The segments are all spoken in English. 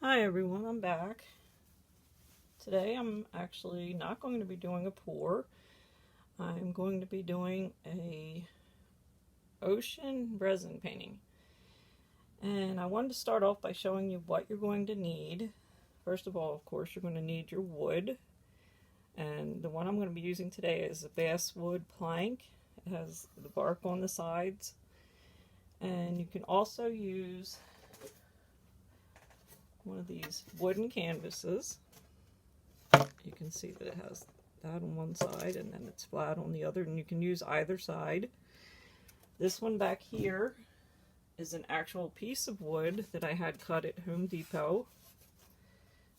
Hi everyone, I'm back. Today I'm actually not going to be doing a pour. I'm going to be doing a ocean resin painting. And I wanted to start off by showing you what you're going to need. First of all, of course, you're going to need your wood. And the one I'm going to be using today is a basswood plank. It has the bark on the sides. And you can also use one of these wooden canvases. You can see that it has that on one side and then it's flat on the other, and you can use either side. This one back here is an actual piece of wood that I had cut at Home Depot.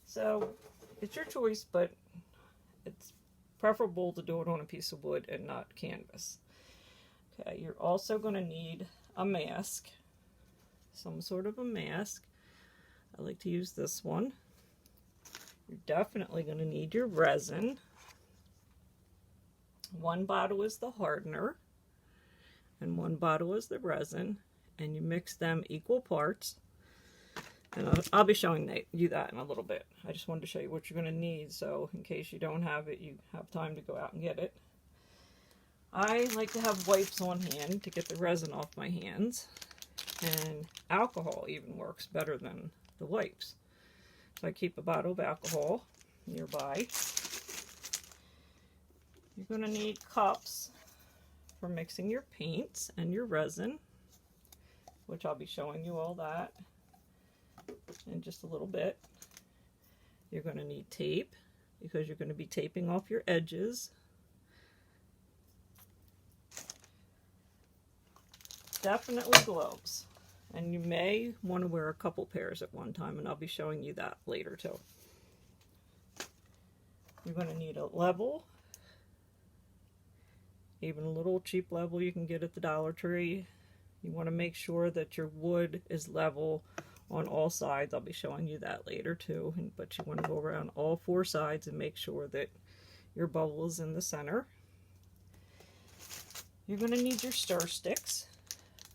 So it's your choice, but it's preferable to do it on a piece of wood and not canvas. Okay, you're also going to need a mask, some sort of a mask. I like to use this one. You're definitely going to need your resin. One bottle is the hardener and one bottle is the resin, and you mix them equal parts. And I'll be showing you that in a little bit. I just wanted to show you what you're going to need, so in case you don't have it, you have time to go out and get it. I like to have wipes on hand to get the resin off my hands, and alcohol even works better than the wipes. So I keep a bottle of alcohol nearby. You're going to need cups for mixing your paints and your resin, which I'll be showing you all that in just a little bit. You're going to need tape because you're going to be taping off your edges. Definitely gloves. And you may want to wear a couple pairs at one time, and I'll be showing you that later too. You're going to need a level, even a little cheap level you can get at the Dollar Tree. You want to make sure that your wood is level on all sides. I'll be showing you that later too, but you want to go around all four sides and make sure that your bubble is in the center. You're going to need your stir sticks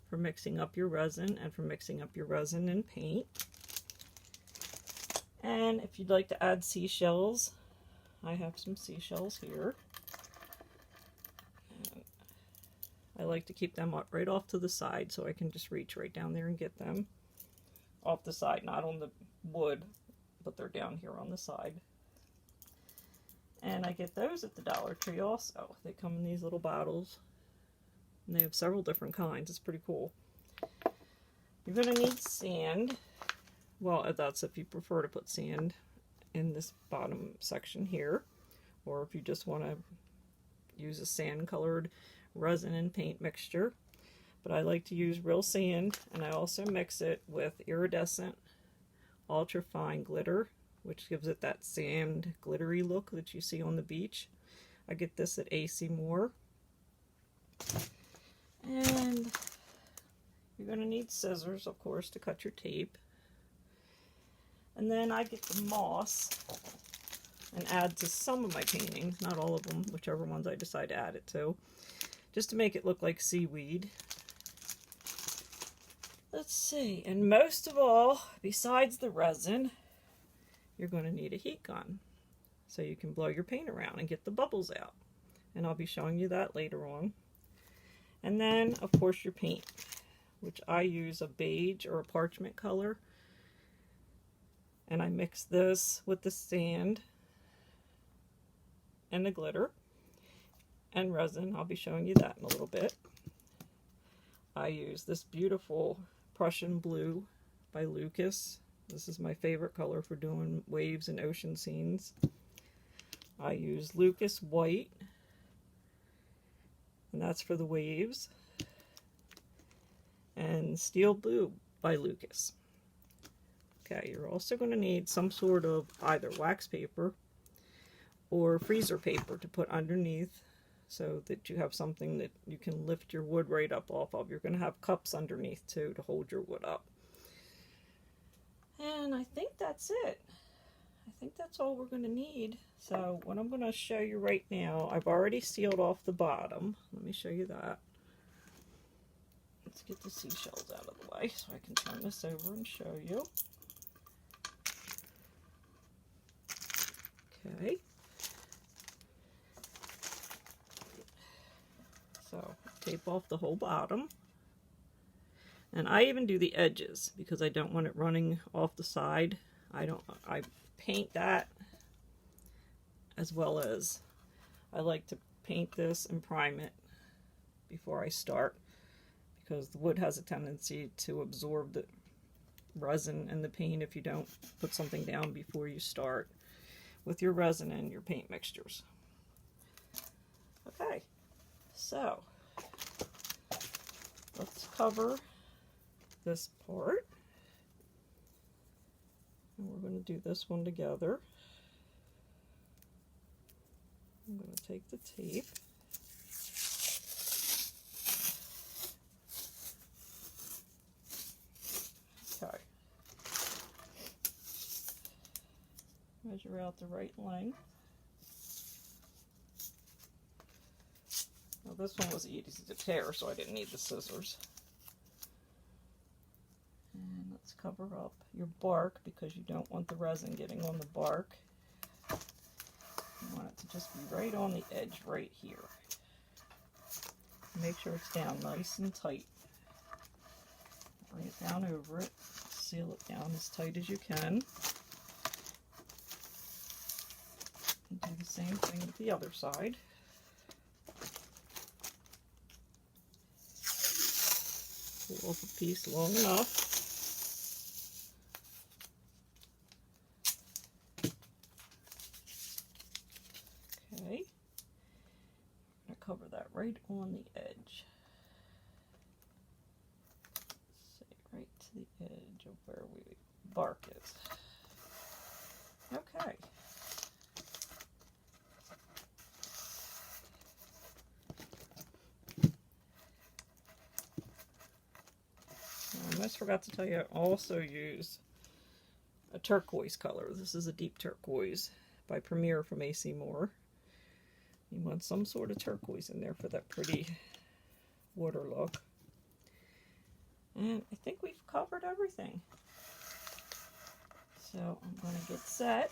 for mixing up your resin and for mixing up your resin and paint. And if you'd like to add seashells, I have some seashells here. And I like to keep them up right off to the side so I can just reach right down there and get them off the side, not on the wood, but they're down here on the side. And I get those at the Dollar Tree also. They come in these little bottles. And they have several different kinds. It's pretty cool. You're going to need sand. Well, that's if you prefer to put sand in this bottom section here. Or if you just want to use a sand-colored resin and paint mixture. But I like to use real sand, and I also mix it with iridescent ultra-fine glitter, which gives it that sand glittery look that you see on the beach. I get this at AC Moore. And you're going to need scissors, of course, to cut your tape. And then I get the moss and add to some of my paintings, not all of them, whichever ones I decide to add it to, just to make it look like seaweed. Let's see, and most of all, besides the resin, you're going to need a heat gun so you can blow your paint around and get the bubbles out. And I'll be showing you that later on. And then, of course, your paint, which I use a beige or a parchment color. And I mix this with the sand and the glitter and resin. I'll be showing you that in a little bit. I use this beautiful Prussian blue by Lucas. This is my favorite color for doing waves and ocean scenes. I use Lucas white, and that's for the waves, and Steel Blue by Lucas. Okay, you're also going to need some sort of either wax paper or freezer paper to put underneath so that you have something that you can lift your wood right up off of. You're going to have cups underneath too to hold your wood up. And I think that's it. I think that's all we're going to need. So what I'm going to show you right now, I've already sealed off the bottom. Let me show you that. Let's get the seashells out of the way so I can turn this over and show you. Okay. So tape off the whole bottom. And I even do the edges because I don't want it running off the side. I paint that, as well as I like to paint this and prime it before I start, because the wood has a tendency to absorb the resin and the paint if you don't put something down before you start with your resin and your paint mixtures. Okay, so let's cover this part, and we're going to do this one together. I'm going to take the tape, okay, measure out the right length. Now this one was easy to tear, so I didn't need the scissors. And let's cover up your bark because you don't want the resin getting on the bark. You want it to just be right on the edge right here. Make sure it's down nice and tight. Bring it down over it. Seal it down as tight as you can. And do the same thing with the other side. Pull off a piece long enough. Okay. I'm going to cover that right on the edge. Say right to the edge of where the bark is. Okay. I almost forgot to tell you, I also use a turquoise color. This is a deep turquoise by Premier from AC Moore. You want some sort of turquoise in there for that pretty water look. And I think we've covered everything. So I'm going to get set.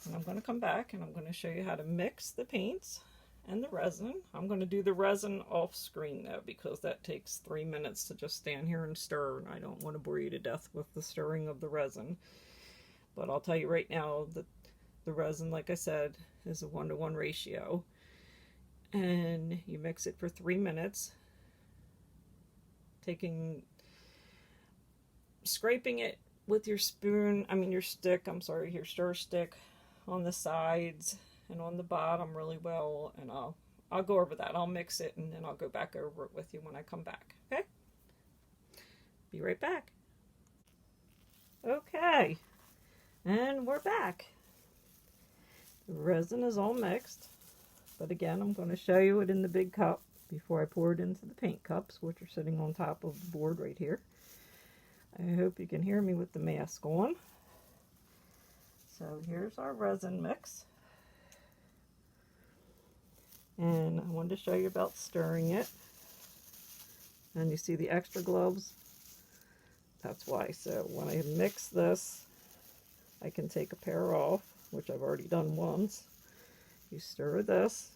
And I'm going to come back and I'm going to show you how to mix the paints and the resin. I'm going to do the resin off screen though, because that takes 3 minutes to just stand here and stir, and I don't want to bore you to death with the stirring of the resin. But I'll tell you right now that the resin, like I said, is a 1-to-1 ratio, and you mix it for 3 minutes, scraping it with your spoon, your stick, your stir stick, on the sides and on the bottom really well, and I'll go over that. I'll mix it and then I'll go back over it with you when I come back. Okay? Be right back. Okay, and we're back. The resin is all mixed, but again, I'm going to show you it in the big cup before I pour it into the paint cups, which are sitting on top of the board right here. I hope you can hear me with the mask on. So here's our resin mix. And I wanted to show you about stirring it. And you see the extra gloves? That's why. So when I mix this, I can take a pair off, which I've already done once. You stir this.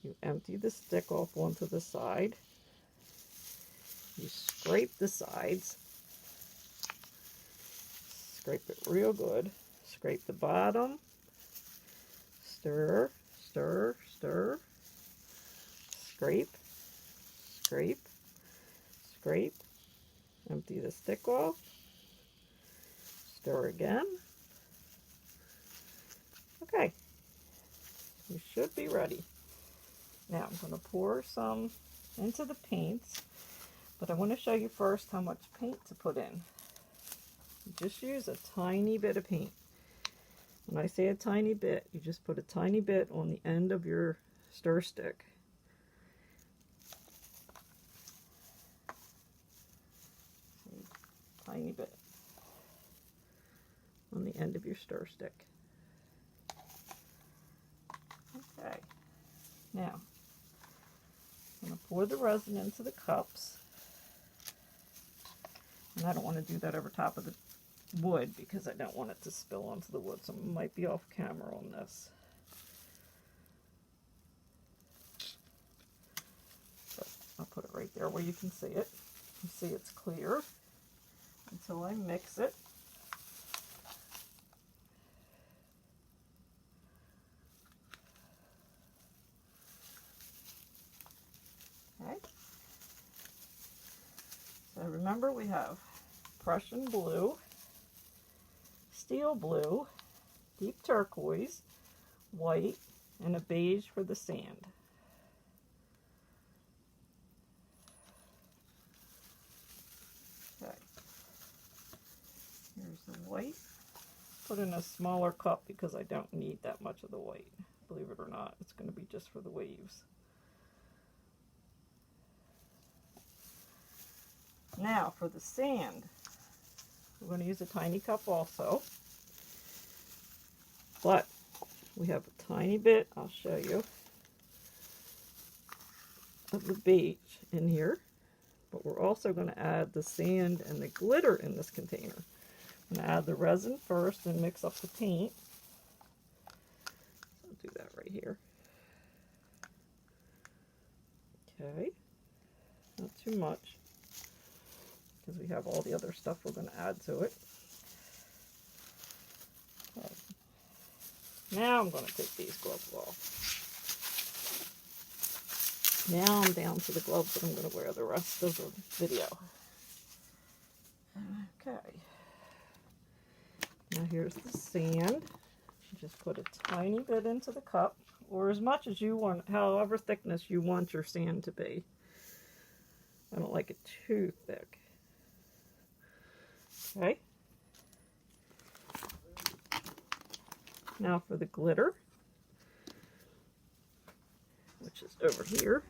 You empty the stick off onto the side. You scrape the sides. Scrape it real good. Scrape the bottom. Stir, stir, stir. Scrape, scrape, scrape. Empty the stick off. Stir again. Okay. You should be ready. Now I'm going to pour some into the paints, but I want to show you first how much paint to put in. You just use a tiny bit of paint. When I say a tiny bit, you just put a tiny bit on the end of your stir stick. Tiny bit on the end of your stir stick. Okay, now I'm going to pour the resin into the cups, and I don't want to do that over top of the wood because I don't want it to spill onto the wood, so I might be off camera on this. But I'll put it right there where you can see it. You see it's clear until I mix it. Okay. So remember we have Prussian blue, steel blue, deep turquoise, white, and a beige for the sand. Okay. Here's the white. Put in a smaller cup because I don't need that much of the white. Believe it or not, it's going to be just for the waves. Now for the sand, we're going to use a tiny cup also, but we have a tiny bit, I'll show you, of the beige in here, but we're also going to add the sand and the glitter in this container. I'm going to add the resin first and mix up the paint. I'll do that right here. Okay, not too much, because we have all the other stuff we're going to add to it. Okay. Now I'm going to take these gloves off. Now I'm down to the gloves that I'm going to wear the rest of the video. Okay. Now here's the sand. Just put a tiny bit into the cup, or as much as you want, however thickness you want your sand to be. I don't like it too thick. Okay. Now for the glitter, which is over here.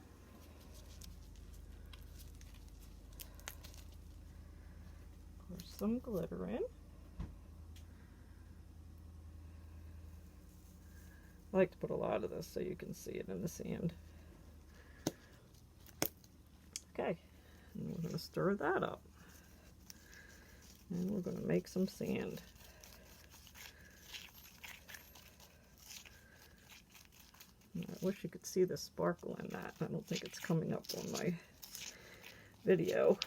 Pour some glitter in. I like to put a lot of this so you can see it in the sand. Okay, and we're going to stir that up. And we're going to make some sand. I wish you could see the sparkle in that. I don't think it's coming up on my video.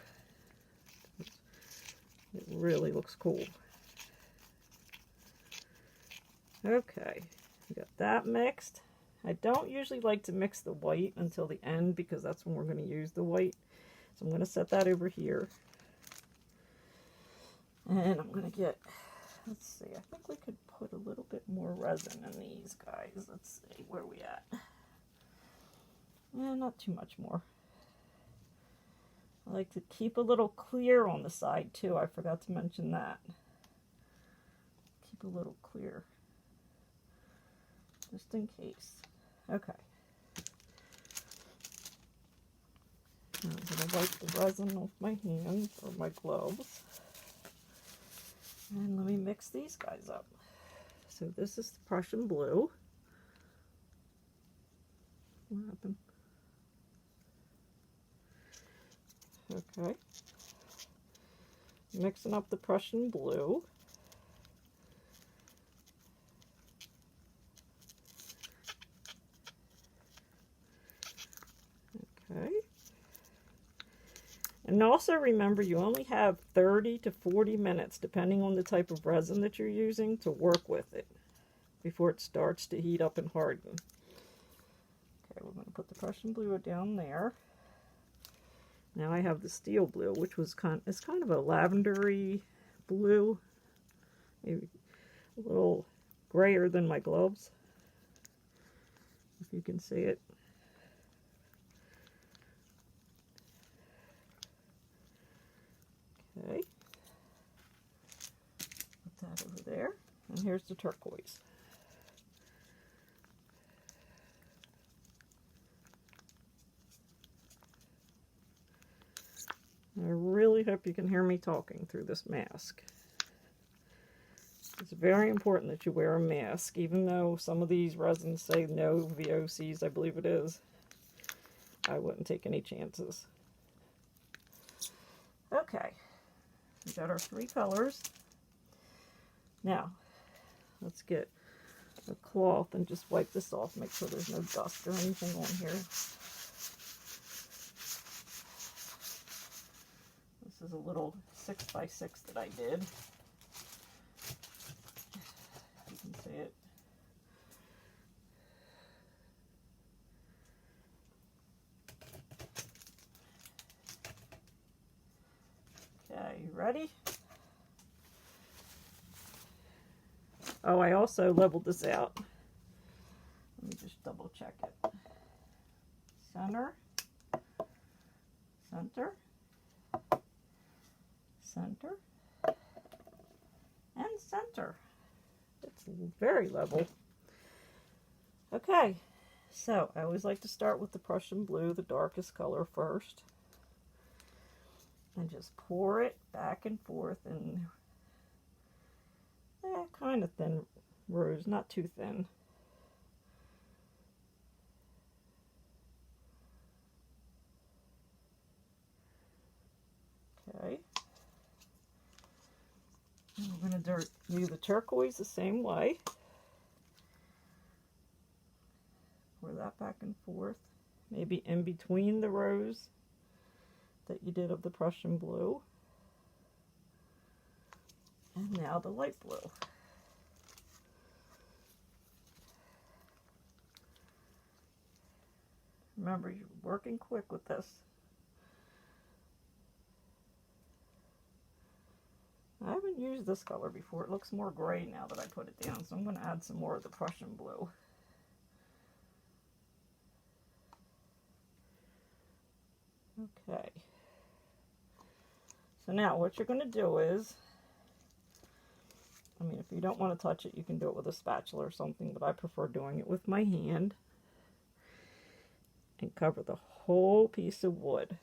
It really looks cool. Okay, we got that mixed. I don't usually like to mix the white until the end because that's when we're going to use the white. So I'm going to set that over here. And I'm going to get, let's see, I think we could put a little bit more resin in these guys. Let's see, where are we at? Not too much more. I like to keep a little clear on the side too. I forgot to mention that. Keep a little clear. Just in case. Okay. Now I'm going to wipe the resin off my hands or my gloves. And let me mix these guys up. So this is the Prussian blue. What happened? Okay. Mixing up the Prussian blue. Okay. And also remember, you only have 30 to 40 minutes, depending on the type of resin that you're using, to work with it before it starts to heat up and harden. Okay, we're going to put the Prussian blue down there. Now I have the steel blue, which was kind of a lavendery blue, maybe a little grayer than my gloves, if you can see it. Okay, put that over there, and here's the turquoise. I really hope you can hear me talking through this mask. It's very important that you wear a mask, even though some of these resins say no VOCs, I believe it is. I wouldn't take any chances. Okay. We got our three colors. Now, let's get a cloth and just wipe this off, make sure there's no dust or anything on here. This is a little 6x6 that I did. You can see it. Okay, you ready? Oh, I also leveled this out. Let me just double check it. Center, center, center, and center. It's very level. Okay, so I always like to start with the Prussian blue, the darkest color first. And just pour it back and forth in kind of thin rows, not too thin. Okay. And we're going to do the turquoise the same way. Pour that back and forth, maybe in between the rows that you did of the Prussian blue. And now the light blue. Remember, you're working quick with this. I haven't used this color before. It looks more gray now that I put it down, so I'm going to add some more of the Prussian blue. Okay. So now what you're going to do is, I mean, if you don't want to touch it, you can do it with a spatula or something, but I prefer doing it with my hand. And cover the whole piece of wood.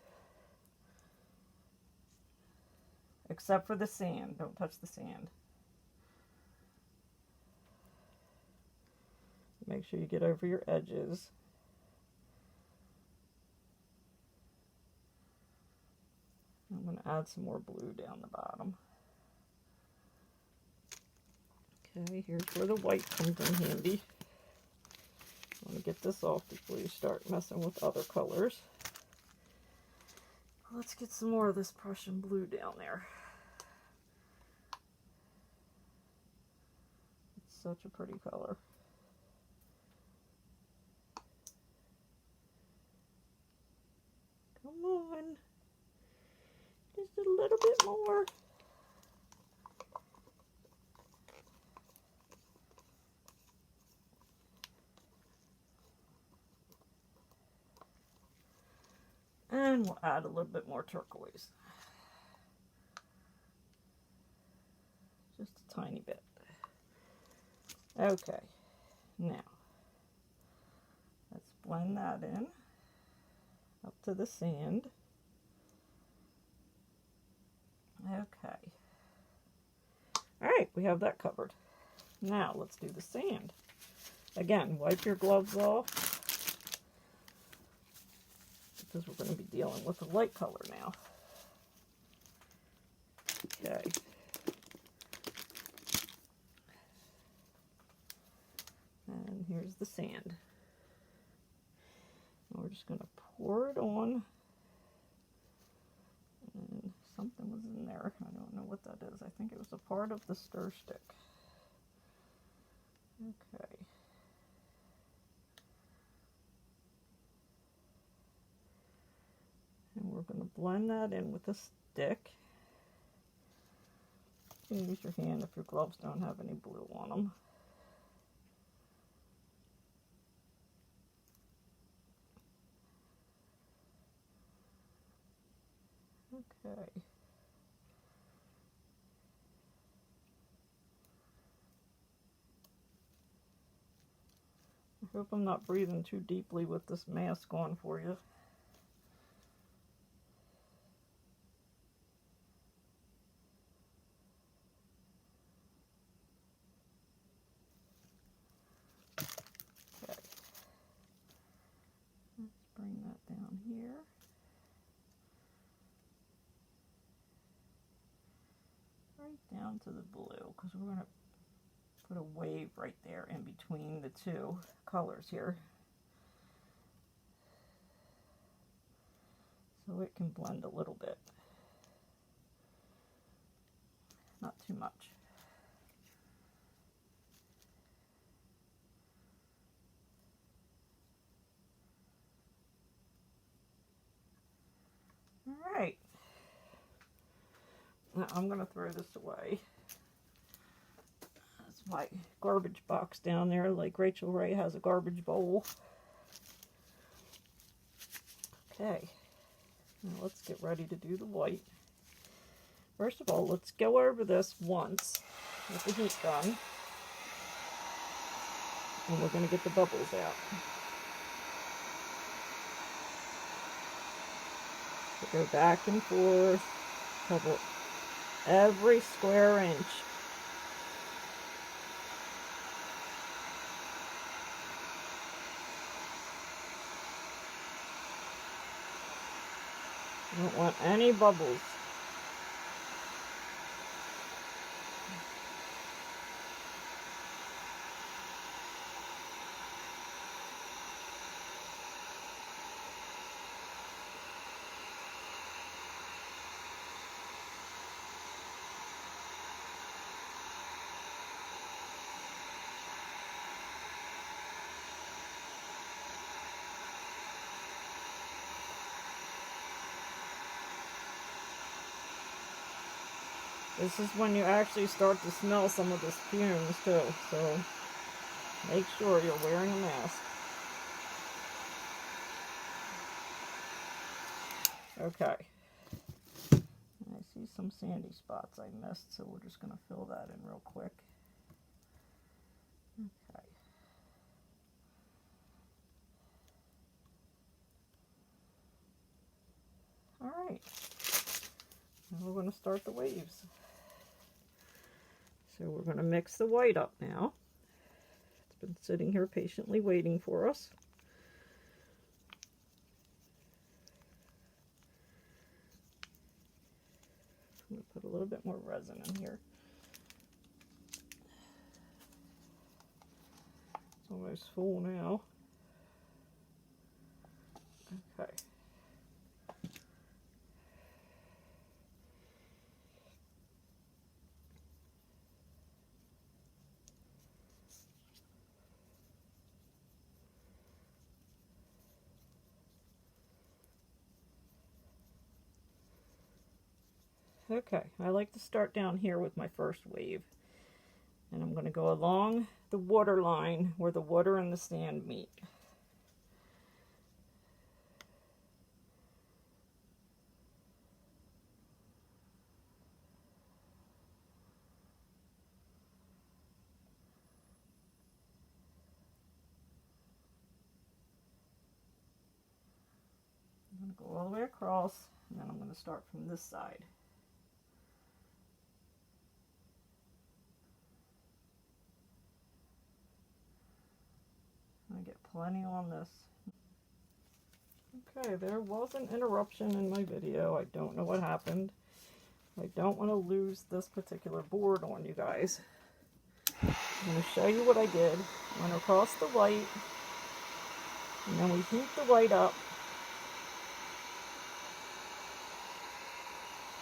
Except for the sand. Don't touch the sand. Make sure you get over your edges. I'm going to add some more blue down the bottom. Okay, here's where the white comes in handy. I want to get this off before you start messing with other colors. Let's get some more of this Prussian blue down there. It's such a pretty color. Come on. Just a little bit more. And we'll add a little bit more turquoise. Just a tiny bit. Okay, now let's blend that in up to the sand. Okay. Alright, we have that covered. Now let's do the sand. Again, wipe your gloves off, because we're going to be dealing with a light color now. Okay. And here's the sand. And we're just going to pour it on. And something was in there. I don't know what that is. I think it was a part of the stir stick. Okay. And we're going to blend that in with a stick. You can use your hand if your gloves don't have any blue on them. Okay. I hope I'm not breathing too deeply with this mask on for you. Okay. Let's bring that down here. Right down to the blue, because we're going to put a wave right there in between the two colors here, so it can blend a little bit, not too much. All right, now I'm going to throw this away. That's my garbage box down there, like Rachel Ray has a garbage bowl. Okay, now let's get ready to do the white. First of all, let's go over this once with the heat gun, and we're going to get the bubbles out. So go back and forth, cover every square inch. You don't want any bubbles. This is when you actually start to smell some of the fumes too, so make sure you're wearing a mask. Okay. I see some sandy spots I missed, so we're just going to fill that in real quick. Okay. Alright. Now we're going to start the waves. So we're going to mix the white up now. It's been sitting here patiently waiting for us. I'm going to put a little bit more resin in here. It's almost full now. Okay. Okay, I like to start down here with my first wave, and I'm going to go along the water line where the water and the sand meet. I'm going to go all the way across, and then I'm going to start from this side. I get plenty on this. Okay, there was an interruption in my video. I don't know what happened. I don't want to lose this particular board on you guys. I'm going to show you what I did. I went across the white, and then we heat the white up,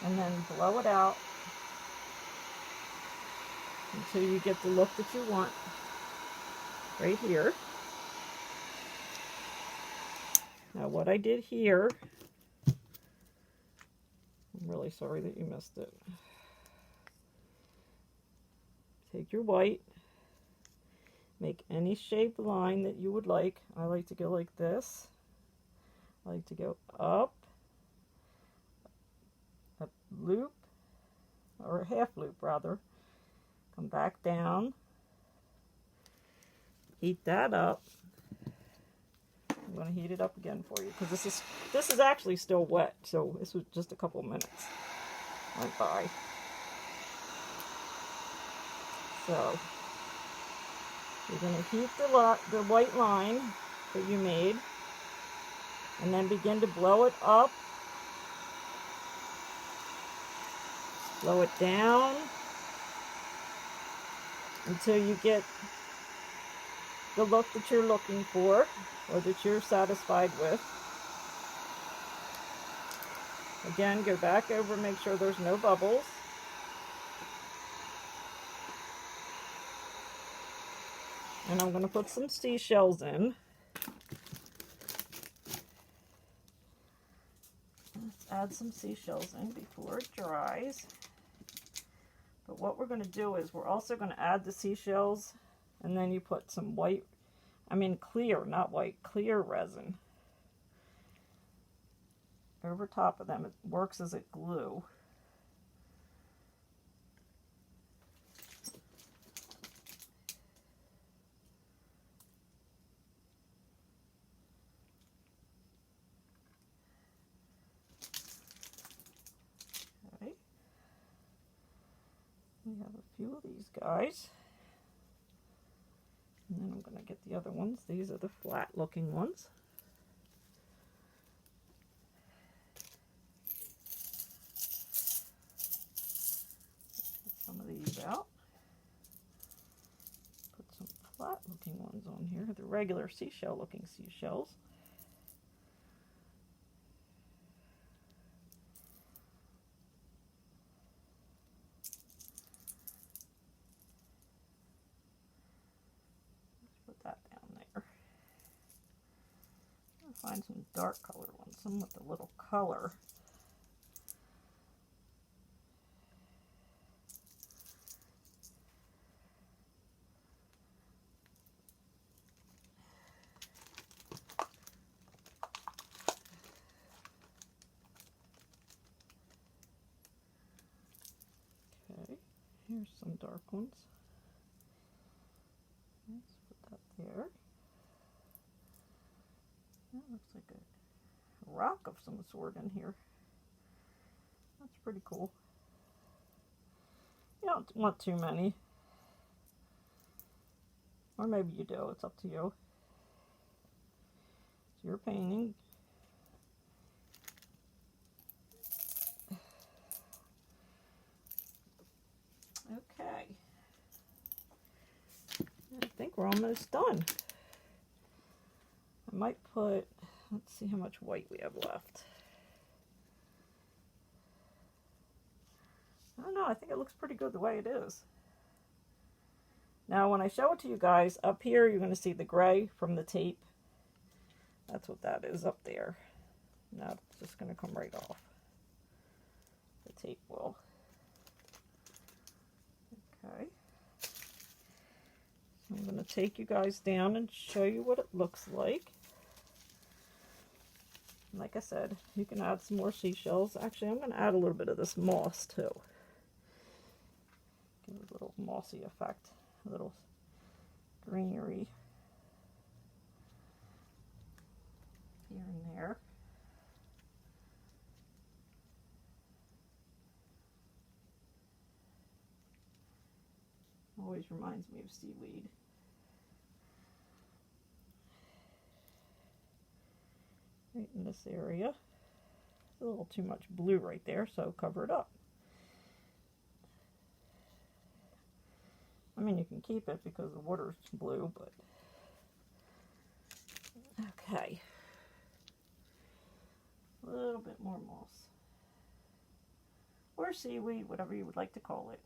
and then blow it out until you get the look that you want right here. Now what I did here, I'm really sorry that you missed it. Take your white, make any shaped line that you would like. I like to go like this. I like to go up, a loop, or a half loop rather. Come back down, heat that up. I'm going to heat it up again for you because this is actually still wet, so this was just a couple minutes went by. So you're going to heat the white line that you made, and then begin to blow it up, blow it down, until you get the look that you're looking for or that you're satisfied with. Again, go back over, make sure there's no bubbles. And I'm going to put some seashells in. Let's add some seashells in before it dries. But what we're going to do is we're also going to add the seashells, and then you put some white, clear, not white, clear resin over top of them. It works as a glue. Okay. We have a few of these guys. And then I'm going to get the other ones. These are the flat looking ones. Get some of these out. Put some flat looking ones on here, the regular seashell looking seashells. That down there. I'll find some dark colored ones, some with a little color. Okay, here's some dark ones. Let's put that there. That looks like a rock of some sort in here. That's pretty cool. You don't want too many. Or maybe you do, it's up to you. It's your painting. Okay. I think we're almost done. I might put, let's see how much white we have left. I don't know, I think it looks pretty good the way it is. Now when I show it to you guys, up here you're going to see the gray from the tape. That's what that is up there. Now it's just going to come right off. The tape will. Okay. So I'm going to take you guys down and show you what it looks like. Like I said, you can add some more seashells. Actually, I'm going to add a little bit of this moss too. Give it a little mossy effect, a little greenery here and there. Always reminds me of seaweed. Right in this area. It's a little too much blue right there, so cover it up. I mean, you can keep it because the water's blue, but okay. A little bit more moss. Or seaweed, whatever you would like to call it.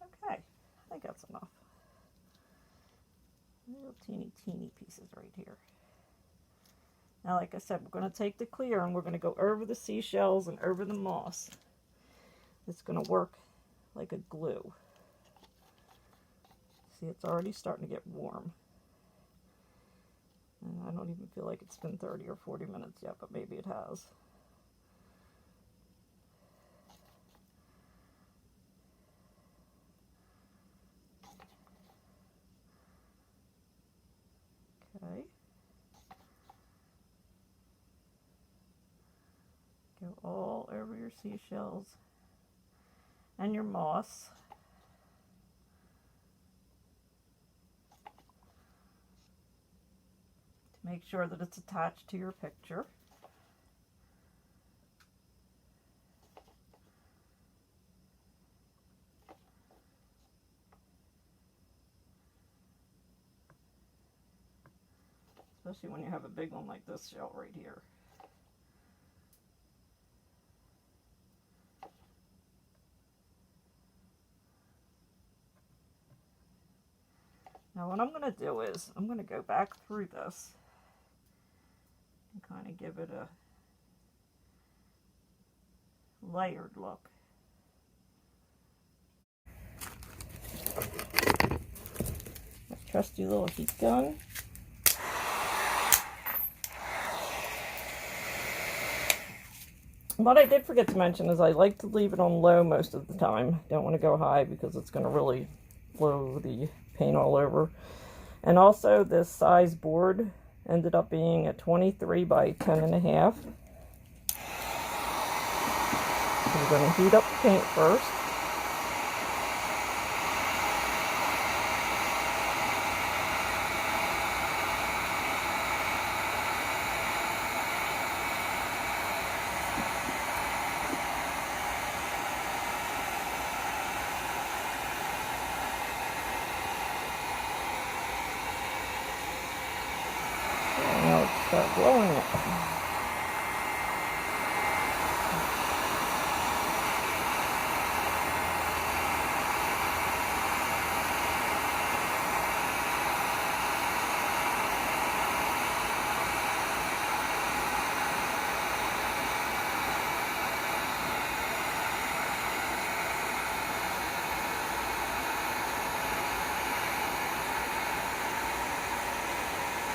Okay, I think that's enough. Little teeny pieces right here. Now, like I said, we're going to take the clear and we're going to go over the seashells and over the moss. It's going to work like a glue. See, it's already starting to get warm. And I don't even feel like it's been 30 or 40 minutes yet, but maybe it has. Okay. Go all over your seashells and your moss. To make sure that it's attached to your picture. especially when you have a big one like this shell right here. Now what I'm going to do is I'm going to go back through this and kind of give it a layered look. My trusty little heat gun. What I did forget to mention is I like to leave it on low most of the time. Don't want to go high because it's going to really blow the paint all over. And also this size board ended up being a 23 by 10.5. We're going to heat up the paint first. Start blowing it.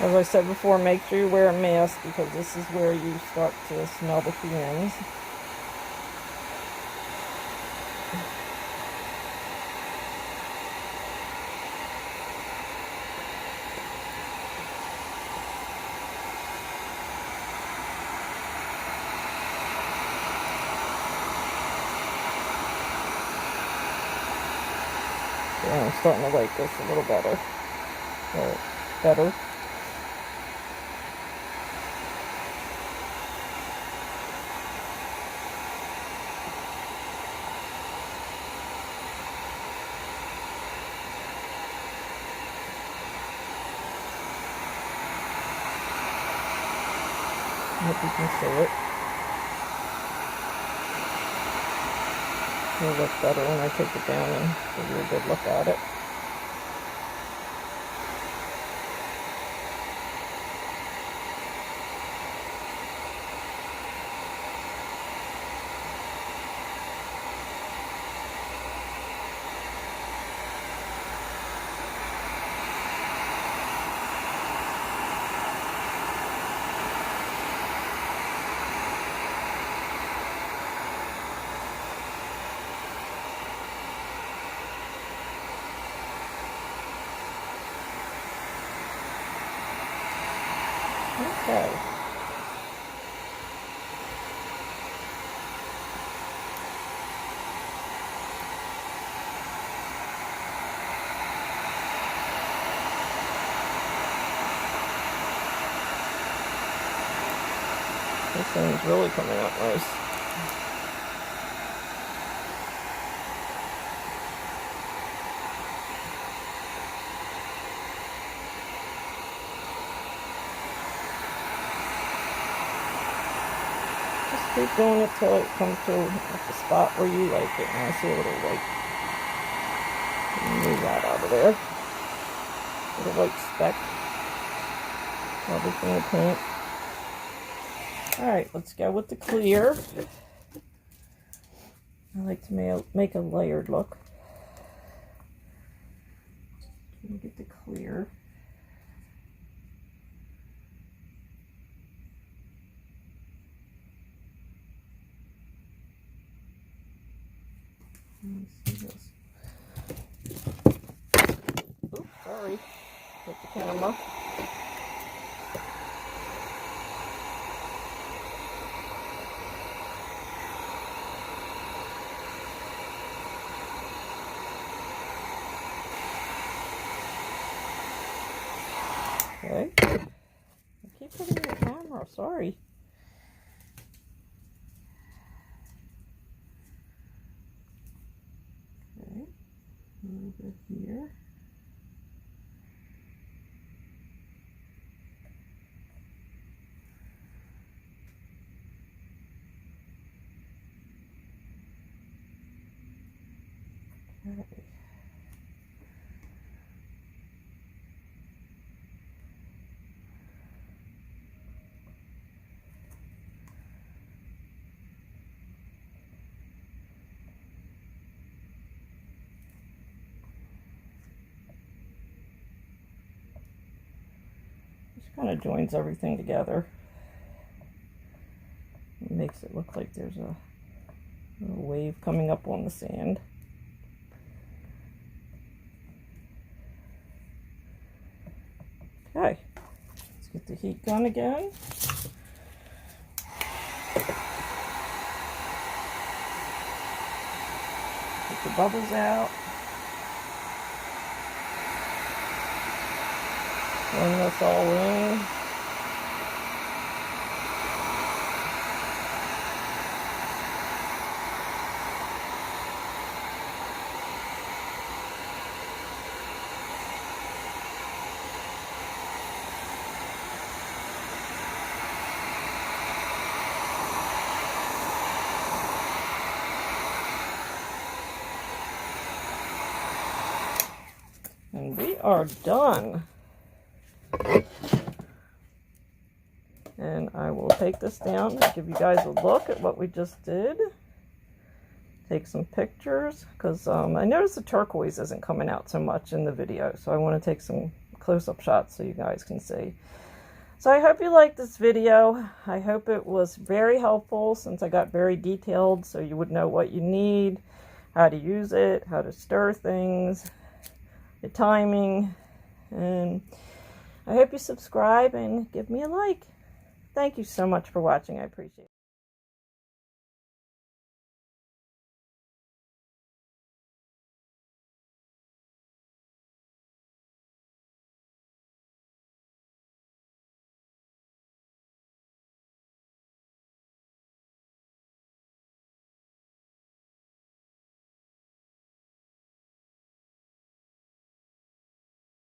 As I said before, make sure you wear a mask because this is where you start to smell the fumes. Yeah, I'm starting to like this a little better. Better. I hope you can see it. It'll look better when I take it down and give you a good look at it. Okay. This thing's really coming out nice. Keep doing it till it comes to the spot where you like it. And I see a little white. Move that out of there. Little white speck. Probably from the paint. Alright, let's go with the clear. I like to make a layered look. Let me get the clear. Let me see this. Oops, sorry. Hit the camera. Okay. I keep hitting the camera, sorry. Okay. A little bit here. Okay. Just kind of joins everything together. It makes it look like there's a wave coming up on the sand. Okay, let's get the heat gun again. Get the bubbles out. Blend this all in. And we are done. And I will take this down and give you guys a look at what we just did. Take some pictures, because I noticed the turquoise isn't coming out so much in the video, so I want to take some close-up shots so you guys can see. So I hope you liked this video. I hope it was very helpful, since I got very detailed, so you would know what you need, how to use it, how to stir things, the timing, and I hope you subscribe and give me a like. Thank you so much for watching. I appreciate it.